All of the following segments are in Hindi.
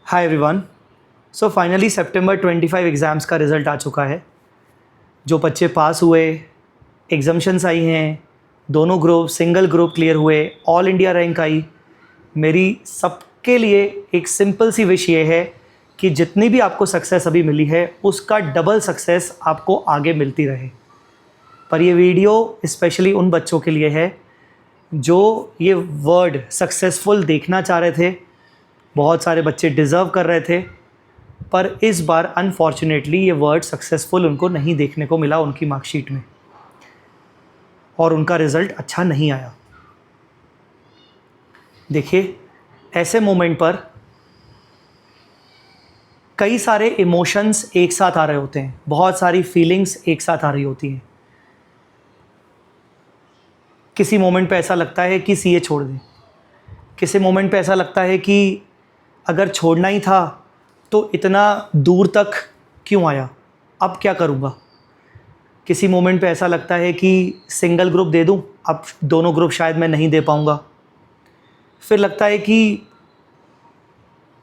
Hi everyone. सो फाइनली सितंबर 25 एग्ज़ाम्स का रिज़ल्ट आ चुका है। जो बच्चे पास हुए, एग्जाम्शंस आई हैं, दोनों ग्रुप सिंगल ग्रुप क्लियर हुए, ऑल इंडिया रैंक आई। मेरी सबके लिए एक सिंपल सी विश ये है कि जितनी भी आपको सक्सेस अभी मिली है उसका डबल सक्सेस आपको आगे मिलती रहे। पर ये वीडियो स्पेशली उन बच्चों के लिए है जो ये वर्ड सक्सेसफुल देखना चाह रहे थे। बहुत सारे बच्चे डिज़र्व कर रहे थे, पर इस बार अनफॉर्चुनेटली ये वर्ड सक्सेसफुल उनको नहीं देखने को मिला उनकी मार्कशीट में, और उनका रिज़ल्ट अच्छा नहीं आया। देखिए, ऐसे मोमेंट पर कई सारे इमोशंस एक साथ आ रहे होते हैं, बहुत सारी फीलिंग्स एक साथ आ रही होती हैं। किसी मोमेंट पे ऐसा लगता है कि सीए छोड़ दें, किसी मोमेंट पे ऐसा लगता है कि अगर छोड़ना ही था तो इतना दूर तक क्यों आया, अब क्या करूँगा। किसी मोमेंट पे ऐसा लगता है कि सिंगल ग्रुप दे दूँ, अब दोनों ग्रुप शायद मैं नहीं दे पाऊँगा। फिर लगता है कि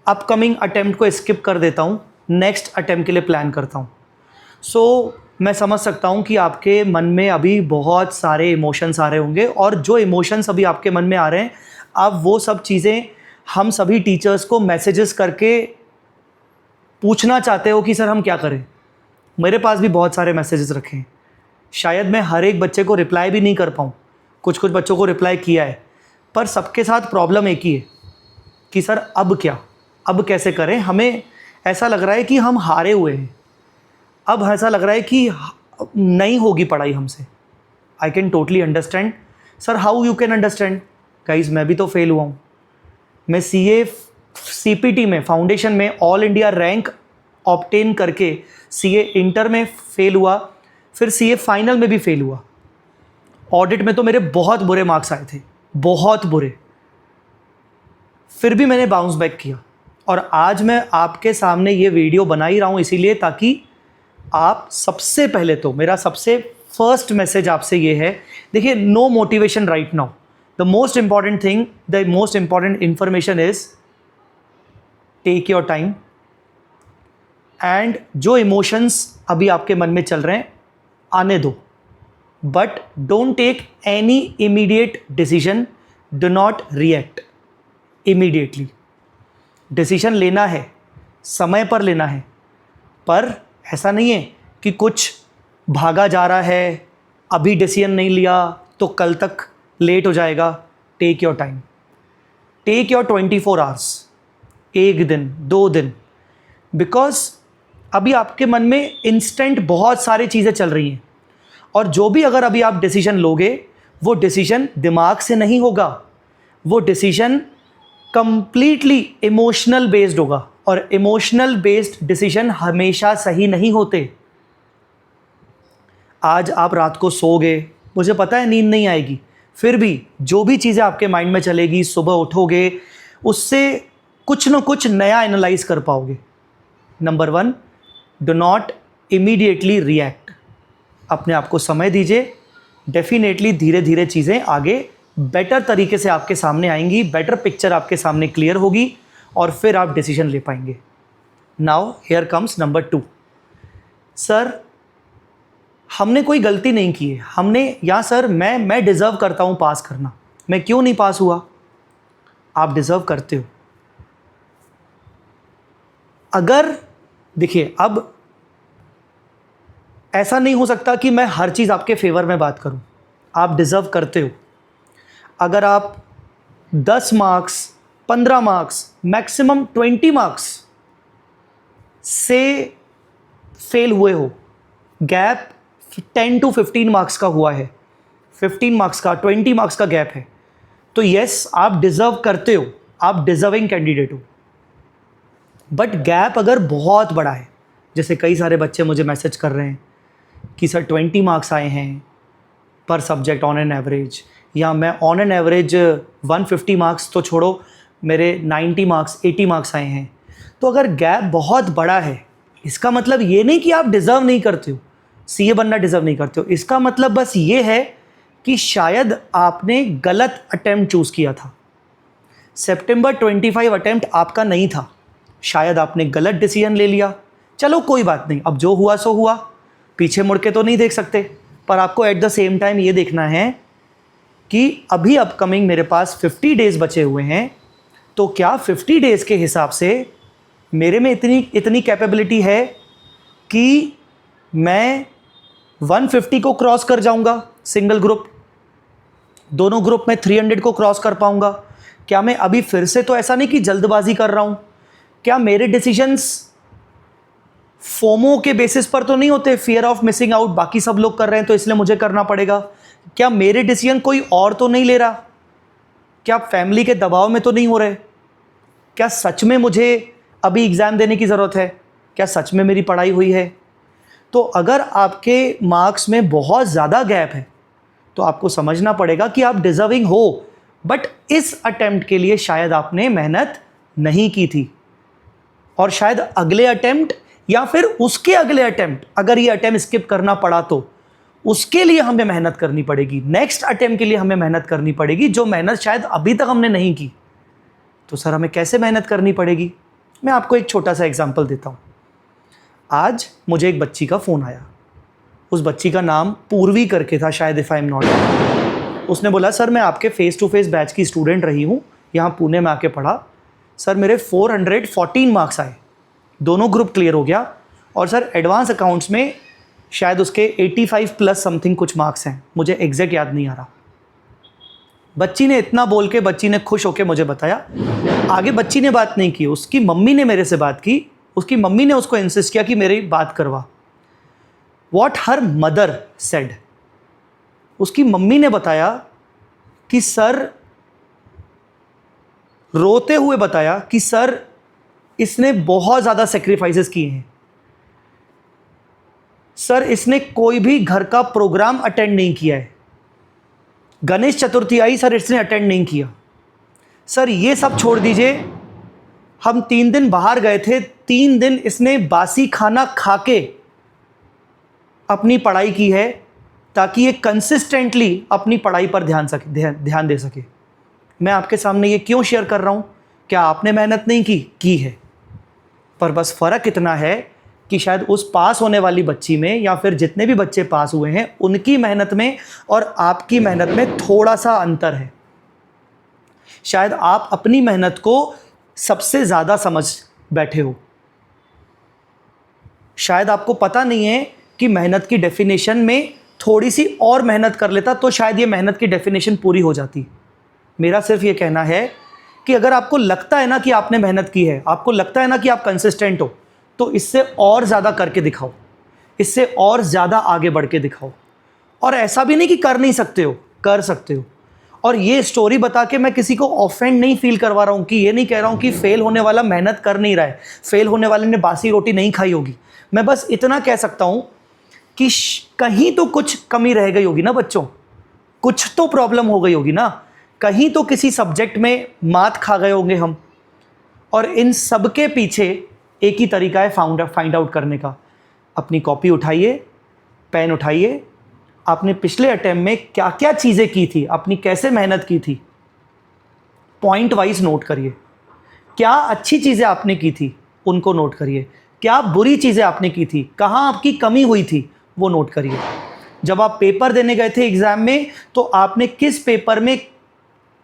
अपकमिंग अटेम्प्ट को स्किप कर देता हूँ, नेक्स्ट अटेम्प्ट के लिए प्लान करता हूँ। मैं समझ सकता हूँ कि आपके मन में अभी बहुत सारे इमोशंस आ रहे होंगे, और जो इमोशंस अभी आपके मन में आ रहे हैं, आप वो सब चीज़ें हम सभी टीचर्स को मैसेजेस करके पूछना चाहते हो कि सर हम क्या करें। मेरे पास भी बहुत सारे मैसेजेस रखे हैं, शायद मैं हर एक बच्चे को रिप्लाई भी नहीं कर पाऊँ। कुछ कुछ बच्चों को रिप्लाई किया है, पर सबके साथ प्रॉब्लम एक ही है कि सर अब क्या, अब कैसे करें। हमें ऐसा लग रहा है कि हम हारे हुए हैं, अब ऐसा लग रहा है कि नहीं होगी पढ़ाई हमसे। I can totally understand. Sir how you can understand? Guys, मैं भी तो फेल हुआ हूँ। मैं सीए सीपीटी में, फाउंडेशन में ऑल इंडिया रैंक ऑब्टेन करके सीए इंटर में फेल हुआ, फिर सीए फाइनल में भी फेल हुआ। ऑडिट में तो मेरे बहुत बुरे मार्क्स आए थे, बहुत बुरे। फिर भी मैंने बाउंस बैक किया, और आज मैं आपके सामने ये वीडियो बना ही रहा हूँ इसीलिए, ताकि आप सबसे पहले, तो मेरा सबसे फर्स्ट मैसेज आपसे ये है, देखिए, no motivation right now. The most important thing, the most important information is take your time. And जो इमोशंस अभी आपके मन में चल रहे हैं आने दो, but don't take any immediate decision. Do not react immediately. Decision लेना है, समय पर लेना है, पर ऐसा नहीं है कि कुछ भागा जा रहा है, अभी डिसीजन नहीं लिया तो कल तक लेट हो जाएगा। Take your time, take your 24 hours, एक दिन, 2 दिन, बिकॉज अभी आपके मन में इंस्टेंट बहुत सारी चीज़ें चल रही हैं, और जो भी अगर अभी आप डिसीजन लोगे, वो डिसीजन दिमाग से नहीं होगा, वो डिसीजन कंप्लीटली इमोशनल बेस्ड होगा, और इमोशनल बेस्ड डिसीजन हमेशा सही नहीं होते। आज आप रात को सोओगे, मुझे पता है नींद नहीं आएगी, फिर भी जो भी चीज़ें आपके माइंड में चलेगी, सुबह उठोगे, उससे कुछ ना कुछ नया एनालाइज कर पाओगे। Number 1, do not immediately react. अपने आप को समय दीजिए। डेफिनेटली धीरे धीरे चीज़ें आगे बेटर तरीके से आपके सामने आएंगी, बेटर पिक्चर आपके सामने क्लियर होगी, और फिर आप डिसीजन ले पाएंगे। Now here comes number 2। Sir, हमने कोई गलती नहीं की है, हमने, या सर मैं डिज़र्व करता हूँ पास करना, मैं क्यों नहीं पास हुआ? आप डिज़र्व करते हो। अगर देखिए, अब ऐसा नहीं हो सकता कि मैं हर चीज़ आपके फेवर में बात करूं। आप डिज़र्व करते हो। अगर आप 10 मार्क्स, 15 मार्क्स, मैक्सिमम 20 मार्क्स से फेल हुए हो, गैप 10 to 15 मार्क्स का हुआ है, 15 मार्क्स का, 20 मार्क्स का गैप है, तो यस, आप डिज़र्व करते हो, आप डिज़र्विंग कैंडिडेट हो। बट गैप अगर बहुत बड़ा है, जैसे कई सारे बच्चे मुझे मैसेज कर रहे हैं कि सर 20 मार्क्स आए हैं पर सब्जेक्ट ऑन एन एवरेज, या मैं ऑन एन एवरेज 150 मार्क्स तो छोड़ो, मेरे 90 मार्क्स, 80 मार्क्स आए हैं। तो अगर गैप बहुत बड़ा है, इसका मतलब ये नहीं कि आप डिज़र्व नहीं करते हो, सीए बनना डिज़र्व नहीं करते हो। इसका मतलब बस ये है कि शायद आपने गलत अटेम्प्ट चूज़ किया था। सितंबर 25 अटेम्प्ट आपका नहीं था, शायद आपने गलत डिसीजन ले लिया, चलो कोई बात नहीं, अब जो हुआ सो हुआ, पीछे मुड़ के तो नहीं देख सकते, पर आपको एट द सेम टाइम ये देखना है कि अभी अपकमिंग मेरे पास 50 डेज़ बचे हुए हैं, तो क्या 50 डेज़ के हिसाब से मेरे में इतनी कैपेबिलिटी है कि मैं 150 को क्रॉस कर जाऊंगा सिंगल ग्रुप, दोनों ग्रुप में 300 को क्रॉस कर पाऊंगा? क्या मैं अभी फिर से तो ऐसा नहीं कि जल्दबाजी कर रहा हूं? क्या मेरे डिसीजंस फोमो के बेसिस पर तो नहीं होते, फियर ऑफ मिसिंग आउट, बाकी सब लोग कर रहे हैं तो इसलिए मुझे करना पड़ेगा? क्या मेरे डिसीजन कोई और तो नहीं ले रहा? क्या फैमिली के दबाव में तो नहीं हो रहे? क्या सच में मुझे अभी एग्ज़ाम देने की ज़रूरत है? क्या सच में मेरी पढ़ाई हुई है? तो अगर आपके मार्क्स में बहुत ज़्यादा गैप है तो आपको समझना पड़ेगा कि आप डिज़र्विंग हो, बट इस अटेम्प्ट के लिए शायद आपने मेहनत नहीं की थी, और शायद अगले अटेम्प्ट या फिर उसके अगले अटेम्प्ट, अगर ये अटेम्प्ट स्किप करना पड़ा तो उसके लिए हमें मेहनत करनी पड़ेगी, नेक्स्ट अटेम्प्ट के लिए हमें मेहनत करनी पड़ेगी, जो मेहनत शायद अभी तक हमने नहीं की। तो सर हमें कैसे मेहनत करनी पड़ेगी? मैं आपको एक छोटा सा एग्जाम्पल देता हूँ। आज मुझे एक बच्ची का फ़ोन आया, उस बच्ची का नाम पूर्वी करके था शायद, इफ़ आई एम नॉट। उसने बोला सर मैं आपके फेस टू फेस बैच की स्टूडेंट रही हूँ, यहाँ पुणे में आके पढ़ा, सर मेरे 414 मार्क्स आए, दोनों ग्रुप क्लियर हो गया, और सर एडवांस अकाउंट्स में शायद उसके 85 प्लस समथिंग कुछ मार्क्स हैं, मुझे एग्जैक्ट याद नहीं आ रहा। बच्ची ने इतना बोल के बच्ची ने खुश होकर मुझे बताया। आगे बच्ची ने बात नहीं की, उसकी मम्मी ने मेरे से बात की, उसकी मम्मी ने उसको इंसिस्ट किया कि मेरी बात करवा। वॉट हर मदर सेड, उसकी मम्मी ने बताया कि सर, रोते हुए बताया कि सर इसने बहुत ज़्यादा सेक्रीफाइसेस किए हैं, सर इसने कोई भी घर का प्रोग्राम अटेंड नहीं किया है, गणेश चतुर्थी आई सर इसने अटेंड नहीं किया, सर ये सब छोड़ दीजिए, हम 3 दिन बाहर गए थे, 3 दिन इसने बासी खाना खा के अपनी पढ़ाई की है ताकि ये कंसिस्टेंटली अपनी पढ़ाई पर ध्यान दे सके। मैं आपके सामने ये क्यों शेयर कर रहा हूँ? क्या आपने मेहनत नहीं की है, पर बस फ़र्क इतना है कि शायद उस पास होने वाली बच्ची में या फिर जितने भी बच्चे पास हुए हैं उनकी मेहनत में और आपकी मेहनत में थोड़ा सा अंतर है। शायद आप अपनी मेहनत को सबसे ज़्यादा समझ बैठे हो, शायद आपको पता नहीं है कि मेहनत की डेफिनेशन में थोड़ी सी और मेहनत कर लेता तो शायद ये मेहनत की डेफिनेशन पूरी हो जाती। मेरा सिर्फ ये कहना है कि अगर आपको लगता है ना कि आपने मेहनत की है, आपको लगता है ना कि आप कंसिस्टेंट हो, तो इससे और ज़्यादा करके दिखाओ, इससे और ज़्यादा आगे बढ़ के दिखाओ। और ऐसा भी नहीं कि कर नहीं सकते हो, कर सकते हो। और ये स्टोरी बता के मैं किसी को ऑफेंड नहीं फील करवा रहा हूँ, कि ये नहीं कह रहा हूँ कि फेल होने वाला मेहनत कर नहीं रहा है, फेल होने वाले ने बासी रोटी नहीं खाई होगी। मैं बस इतना कह सकता हूँ कि कहीं तो कुछ कमी रह गई होगी ना बच्चों, कुछ तो प्रॉब्लम हो गई होगी ना, कहीं तो किसी सब्जेक्ट में मात खा गए होंगे हम। और इन सब के पीछे एक ही तरीका है फाइंड आउट करने का। अपनी कॉपी उठाइए, पेन उठाइए, आपने पिछले अटेम्प्ट में क्या क्या चीज़ें की थी, अपनी कैसे मेहनत की थी, पॉइंट वाइज नोट करिए। क्या अच्छी चीज़ें आपने की थी उनको नोट करिए, क्या बुरी चीज़ें आपने की थी, कहाँ आपकी कमी हुई थी वो नोट करिए। जब आप पेपर देने गए थे एग्ज़ाम में तो आपने किस पेपर में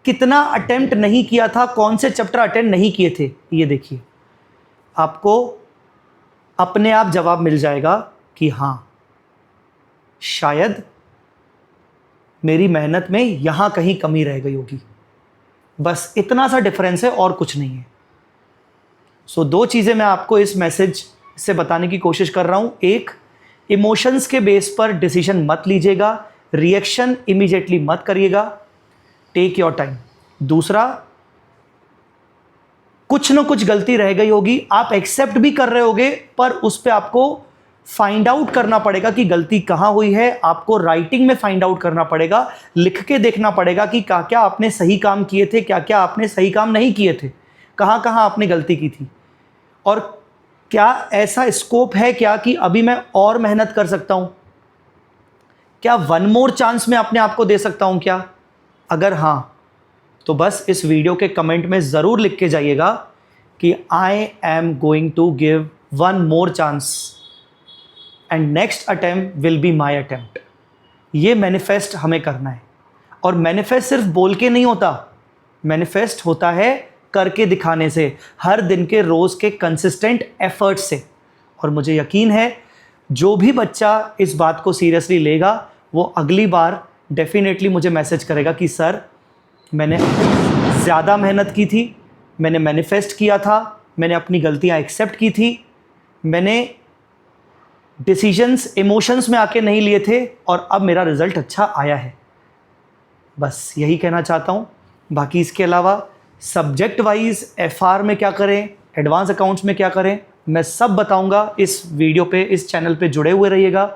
कितना अटेम्प्ट नहीं किया था, कौन से चैप्टर अटेंड नहीं किए थे, ये देखिए। आपको अपने आप जवाब मिल जाएगा कि हाँ शायद मेरी मेहनत में यहाँ कहीं कमी रह गई होगी। बस इतना सा डिफरेंस है और कुछ नहीं है। सो 2 चीज़ें मैं आपको इस मैसेज से बताने की कोशिश कर रहा हूँ। एक, इमोशंस के बेस पर डिसीजन मत लीजिएगा, रिएक्शन इमीडिएटली मत करिएगा, टेक योर टाइम। दूसरा, कुछ ना कुछ गलती रह गई होगी, आप एक्सेप्ट भी कर रहे होगे, पर उस पर आपको फाइंड आउट करना पड़ेगा कि गलती कहाँ हुई है। आपको राइटिंग में फाइंड आउट करना पड़ेगा, लिख के देखना पड़ेगा कि क्या क्या आपने सही काम किए थे, क्या क्या आपने सही काम नहीं किए थे, कहाँ कहाँ आपने गलती की थी, और क्या ऐसा स्कोप है क्या कि अभी मैं और मेहनत कर सकता हूँ, क्या 1 मोर चांस मैं अपने आप को दे सकता हूँ क्या? अगर हाँ, तो बस इस वीडियो के कमेंट में ज़रूर लिख के जाइएगा कि I am going to give one more chance and next attempt will be my attempt. ये मैनिफेस्ट हमें करना है। और मैनिफेस्ट सिर्फ बोल के नहीं होता, मैनिफेस्ट होता है करके दिखाने से, हर दिन के रोज़ के कंसिस्टेंट एफर्ट से। और मुझे यकीन है जो भी बच्चा इस बात को सीरियसली लेगा वो अगली बार डेफिनेटली मुझे मैसेज करेगा कि सर मैंने ज़्यादा मेहनत की थी, मैंने मैनिफेस्ट किया था, मैंने अपनी गलतियाँ एक्सेप्ट की थी, मैंने डिसीजंस इमोशंस में आके नहीं लिए थे और अब मेरा रिज़ल्ट अच्छा आया है। बस यही कहना चाहता हूँ। बाकी इसके अलावा सब्जेक्ट वाइज एफआर में क्या करें, एडवांस अकाउंट्स में क्या करें, मैं सब बताऊंगा इस वीडियो पे, इस चैनल पे जुड़े हुए रहिएगा।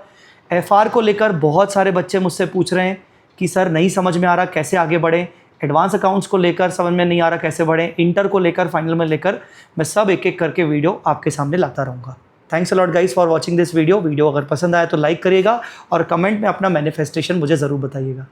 एफआर को लेकर बहुत सारे बच्चे मुझसे पूछ रहे हैं कि सर नहीं समझ में आ रहा कैसे आगे बढ़ें, एडवांस अकाउंट्स को लेकर समझ में नहीं आ रहा कैसे बढ़ें, इंटर को लेकर, फाइनल में लेकर, मैं सब एक एक करके वीडियो आपके सामने लाता रहूँगा। Thanks a lot guys for watching this video. Video अगर पसंद आया तो लाइक करिएगा और कमेंट में अपना मैनिफेस्टेशन मुझे ज़रूर बताइएगा।